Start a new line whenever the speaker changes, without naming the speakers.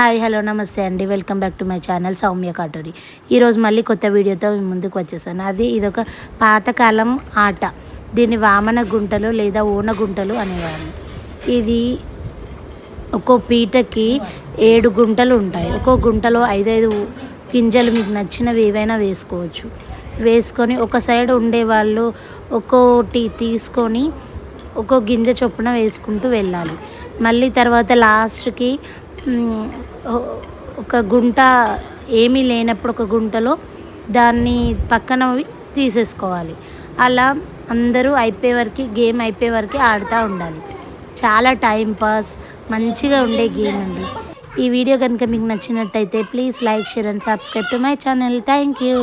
Hi hello నమస్తే అండి, welcome back to my channel Soumya Katuri. ఈరోజు మళ్ళీ కొత్త వీడియోతో మీ ముందుకు వచ్చేసాను. ఇదొక పాతకాలం ఆట. దీన్ని వామన గుంటలు లేదా ఓన గుంటలు అనేవారు. ఇది ఒక్కో పీటకి 7 గుంటలు ఉంటాయి. ఒక్కో గుంటలో 5 గింజలు మీకు నచ్చినవి ఏవైనా వేసుకోవచ్చు. వేసుకొని ఒక సైడ్ ఉండేవాళ్ళు ఒక్కోటి తీసుకొని ఒక్కో గింజ చొప్పున వేసుకుంటూ వెళ్ళాలి. మళ్ళీ తర్వాత లాస్ట్కి ఒక గుంట ఏమీ లేనప్పుడు ఒక గుంటలో దాన్ని పక్కనవి తీసేసుకోవాలి. అలా అందరూ గేమ్ అయిపోయే వరకు ఆడుతూ ఉండాలి. చాలా టైంపాస్ మంచిగా ఉండే గేమ్ అండి. ఈ వీడియో కనుక మీకు నచ్చినట్టయితే please like, share and subscribe to my channel. Thank you.